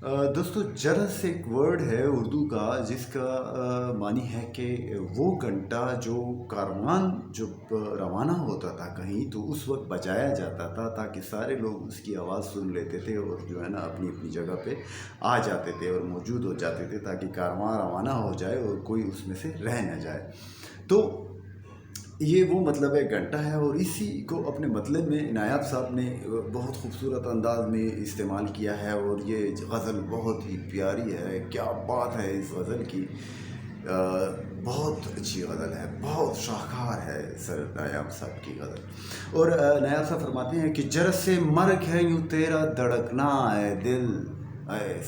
دوستو جرس ایک ورڈ ہے اردو کا جس کا معنی ہے کہ وہ گھنٹہ جو کاروان جب روانہ ہوتا تھا کہیں تو اس وقت بجایا جاتا تھا تاکہ سارے لوگ اس کی آواز سن لیتے تھے اور جو ہے نا اپنی اپنی جگہ پہ آ جاتے تھے اور موجود ہو جاتے تھے تاکہ کاروان روانہ ہو جائے اور کوئی اس میں سے رہ نہ جائے۔ تو یہ وہ مطلب ہے گھنٹہ ہے، اور اسی کو اپنے مطلب میں نایاب صاحب نے بہت خوبصورت انداز میں استعمال کیا ہے، اور یہ غزل بہت ہی پیاری ہے۔ کیا بات ہے اس غزل کی، بہت اچھی غزل ہے، بہت شاہکار ہے سر نایاب صاحب کی غزل۔ اور نایاب صاحب فرماتے ہیں کہ جرس سے مرگ ہے یوں تیرا دھڑکنا ہے دل،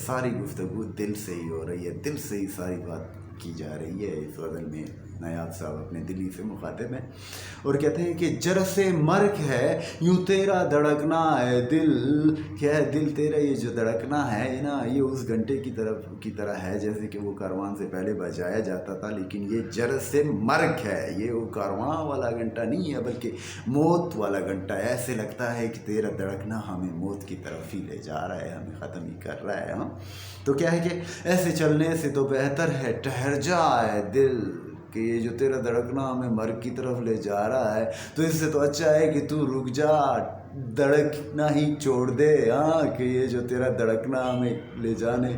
ساری گفتگو دل سے ہی ہو رہی ہے، دل سے ہی ساری بات کی جا رہی ہے اس غزل میں۔ نایاب صاحب اپنے دلی سے مخاطب ہیں اور کہتے ہیں کہ جرس سے مرگ ہے یوں تیرا دھڑکنا ہے دل، کیا ہے دل تیرا یہ جو دھڑکنا ہے نا، یہ اس گھنٹے کی طرح ہے جیسے کہ وہ کاروان سے پہلے بجایا جاتا تھا، لیکن یہ جرس سے مرگ ہے، یہ وہ کاروان والا گھنٹہ نہیں ہے بلکہ موت والا گھنٹہ ہے۔ ایسے لگتا ہے کہ تیرا دھڑکنا ہمیں موت کی طرف ہی لے جا رہا ہے، ہمیں ختم ہی کر رہا ہے۔ تو کیا ہے کہ ایسے چلنے سے تو بہتر ہے ٹھہر جائے دل، کہ یہ جو تیرا دھڑکنا ہمیں مرگ کی طرف لے جا رہا ہے تو اس سے تو اچھا ہے کہ تو رک جا، دھڑکنا ہی چھوڑ دے۔ کہ یہ جو تیرا دھڑکنا ہمیں لے جانے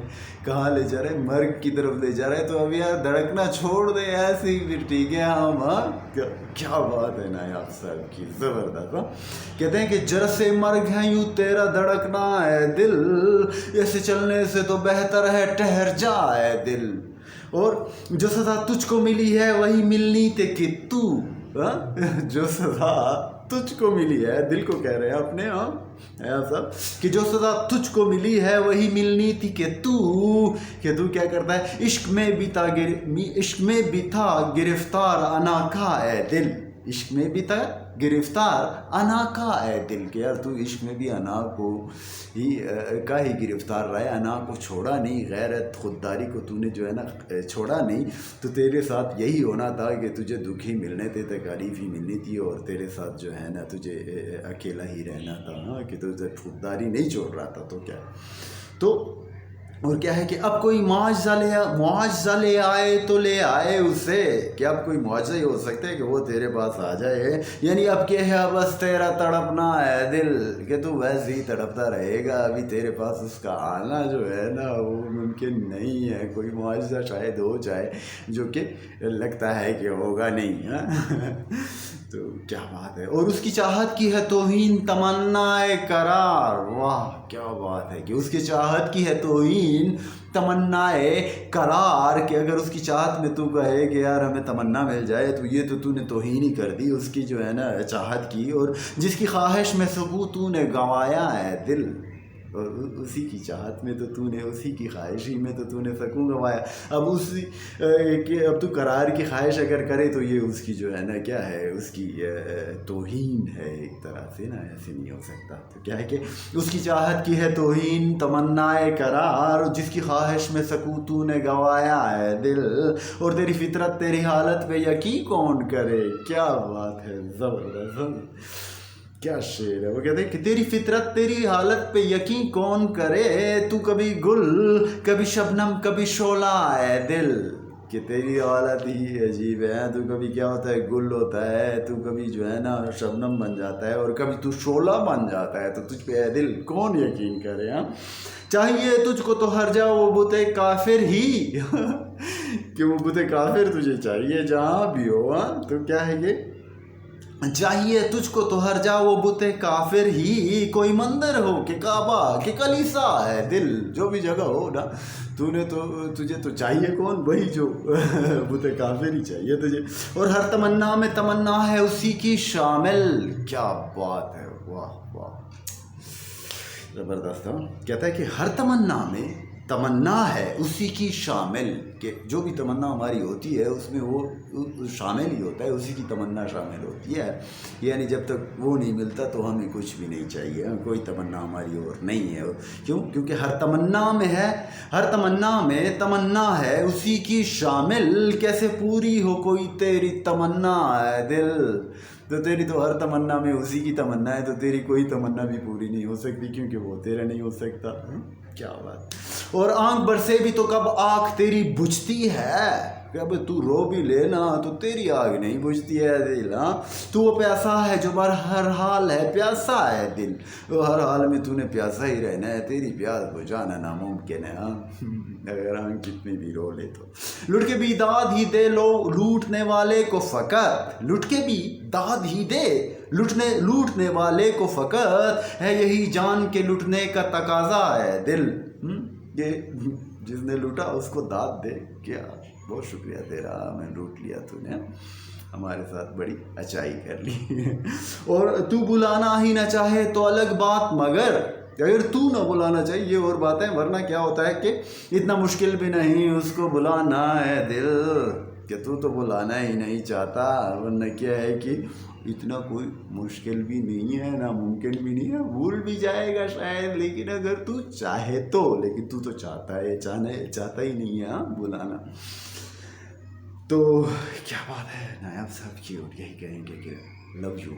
کہاں لے جا رہا ہے، مرگ کی طرف لے جا رہا ہے، تو اب یار دھڑکنا چھوڑ دے ایسے ہی پھر ٹھیک ہے ہم۔ کیا بات ہے نایاب صاحب کی، زبردست۔ کہتے ہیں کہ جرس سے مرگ ہے یوں تیرا دھڑکنا ہے دل، ایسے چلنے سے تو بہتر ہے ٹھہر جائے دل، اور جو سزا تجھ کو ملی ہے وہی ملنی تھی کہ تو، جو سزا تجھ کو ملی ہے، دل کو کہہ رہے ہیں اپنے ایسا کہ جو سزا تجھ کو ملی ہے وہی ملنی تھی کہ تو کیا کرتا ہے، عشق میں بھی تھا گرفتار انا کا اے دل، عشق میں بھی تھا گرفتار انا کا اے دل، کہ یار تو عشق میں بھی انا کو ہی گرفتار رہا ہے، انا کو چھوڑا نہیں، غیرت خودداری کو تو نے جو ہے نا چھوڑا نہیں، تو تیرے ساتھ یہی ہونا تھا کہ تجھے دکھ ہی ملنے تھے، تکالیف ہی ملنی تھی، اور تیرے ساتھ جو ہے نا تجھے اکیلا ہی رہنا تھا، کہ تجھے خودداری نہیں چھوڑ رہا تھا۔ تو کیا تو اور کیا ہے کہ اب کوئی معاوضہ لے آئے تو لے آئے اسے، کہ اب کوئی معاوضہ ہی ہو سکتا ہے کہ وہ تیرے پاس آ جائے، یعنی اب کہ ہے بس تیرا تڑپنا ہے دل، کہ تو ویسے ہی تڑپتا رہے گا، ابھی تیرے پاس اس کا آنا جو ہے نا وہ ممکن نہیں ہے، کوئی معاوضہ شاید ہو جائے جو کہ لگتا ہے کہ ہوگا نہیں۔ تو کیا بات ہے، اور اس کی چاہت کی ہے توہین تمنا قرار، واہ کیا بات ہے، کہ اس کی چاہت کی ہے توہین تمنا قرار، کہ اگر اس کی چاہت میں تو کہے کہ یار ہمیں تمنا مل جائے تو یہ تو نے توہین ہی کر دی اس کی جو ہے نا چاہت کی، اور جس کی خواہش میں سکوں تو نے گنوایا ہے دل، اور اسی کی چاہت میں تو نے اسی کی خواہش ہی میں تو نے سکوں گنوایا، اب اسی کہ اب تو قرار کی خواہش اگر کرے تو یہ اس کی جو ہے نا کیا ہے، اس کی توہین ہے ایک طرح سے نا، ایسے نہیں ہو سکتا۔ تو کیا ہے کہ اس کی چاہت کی ہے توہین تمنا قرار، جس کی خواہش میں سکوں تو نے گنوایا ہے دل، اور تیری فطرت تیری حالت پہ یقین کون کرے، کیا بات ہے، زبردست، کیا شعر ہے۔ وہ کہتے ہیں کہ تیری فطرت تیری حالت پہ یقین کون کرے، تو کبھی گل کبھی شبنم کبھی شعلہ ہے دل، کہ تیری حالت ہی عجیب ہے، تو کبھی کیا ہوتا ہے گل ہوتا ہے، تو کبھی جو ہے نا شبنم بن جاتا ہے، اور کبھی تو شعلہ بن جاتا ہے، تو تجھ پہ اے دل کون یقین کرے۔ چاہیے تجھ کو تو ہر جا وہ بت کافر ہی، کہ وہ بت کافر تجھے چاہیے جہاں بھی ہو۔ تو کیا ہے یہ، چاہیے تجھ کو تو ہر جا وہ بت کافر ہی، کوئی مندر ہو کہ کعبہ کہ کلیسا ہے دل، جو بھی جگہ ہو نا تجھے تو چاہیے کون، وہی جو بت کافر ہی چاہیے تجھے، اور ہر تمنا میں تمنا ہے اسی کی شامل، کیا بات ہے، واہ واہ زبردست۔ کہتا ہے کہ ہر تمنا میں تمنا ہے اسی کی شامل، کہ جو بھی تمنا ہماری ہوتی ہے اس میں وہ شامل ہی ہوتا ہے، اسی کی تمنا شامل ہوتی ہے، یعنی جب تک وہ نہیں ملتا تو ہمیں کچھ بھی نہیں چاہیے، کوئی تمنا ہماری اور نہیں ہے۔ کیونکہ ہر تمنا میں تمنا ہے اسی کی شامل، کیسے پوری ہو کوئی تیری تمنا ہے دل، تو تیری تو ہر تمنا میں اسی کی تمنا ہے، تو تیری کوئی تمنا بھی پوری نہیں ہو سکتی کیونکہ وہ تیرا نہیں ہو سکتا۔ کیا بات۔ اور آنکھ برسے بھی تو کب آنکھ تیری بجھتی ہے، کب تو رو بھی لینا تو تیری آگ نہیں بجھتی ہے دل۔ ہاں تو وہ پیاسا ہے جو ہر حال ہے پیاسا ہے دل، وہ ہر حال میں تو نے پیاسا ہی رہنا ہے، تیری پیاس بجھانا ناممکن ہے۔ ہاں اگر آنکھ جتنی بھی رو لے تو لٹ کے بھی داد ہی دے لو لوٹنے والے کو فقط، لٹ کے بھی داد ہی دے لوٹنے والے کو فقط، ہے یہی جان کے لٹنے کا تقاضا ہے دل۔ یہ جس نے لوٹا اس کو داد دے۔ کیا بہت شکریہ تیرا، میں لوٹ لیا تو نے، ہمارے ساتھ بڑی اچائی کر لی۔ اور تو بلانا ہی نہ چاہے تو الگ بات، مگر اگر تو نہ بلانا چاہیے یہ اور بات ہے، ورنہ کیا ہوتا ہے کہ اتنا مشکل بھی نہیں اس کو بلانا ہے دل، کہ تو بلانا ہی نہیں چاہتا، ورنہ کیا ہے کہ اتنا کوئی مشکل بھی نہیں ہے، ناممکن بھی نہیں ہے، بھول بھی جائے گا شاید، لیکن اگر تو چاہے تو، لیکن تو چاہتا ہے، چاہتا ہی نہیں ہے ہاں بلانا۔ تو کیا بات ہے نایاب صاحب کی، اور یہی کہیں گے کہ لو یو۔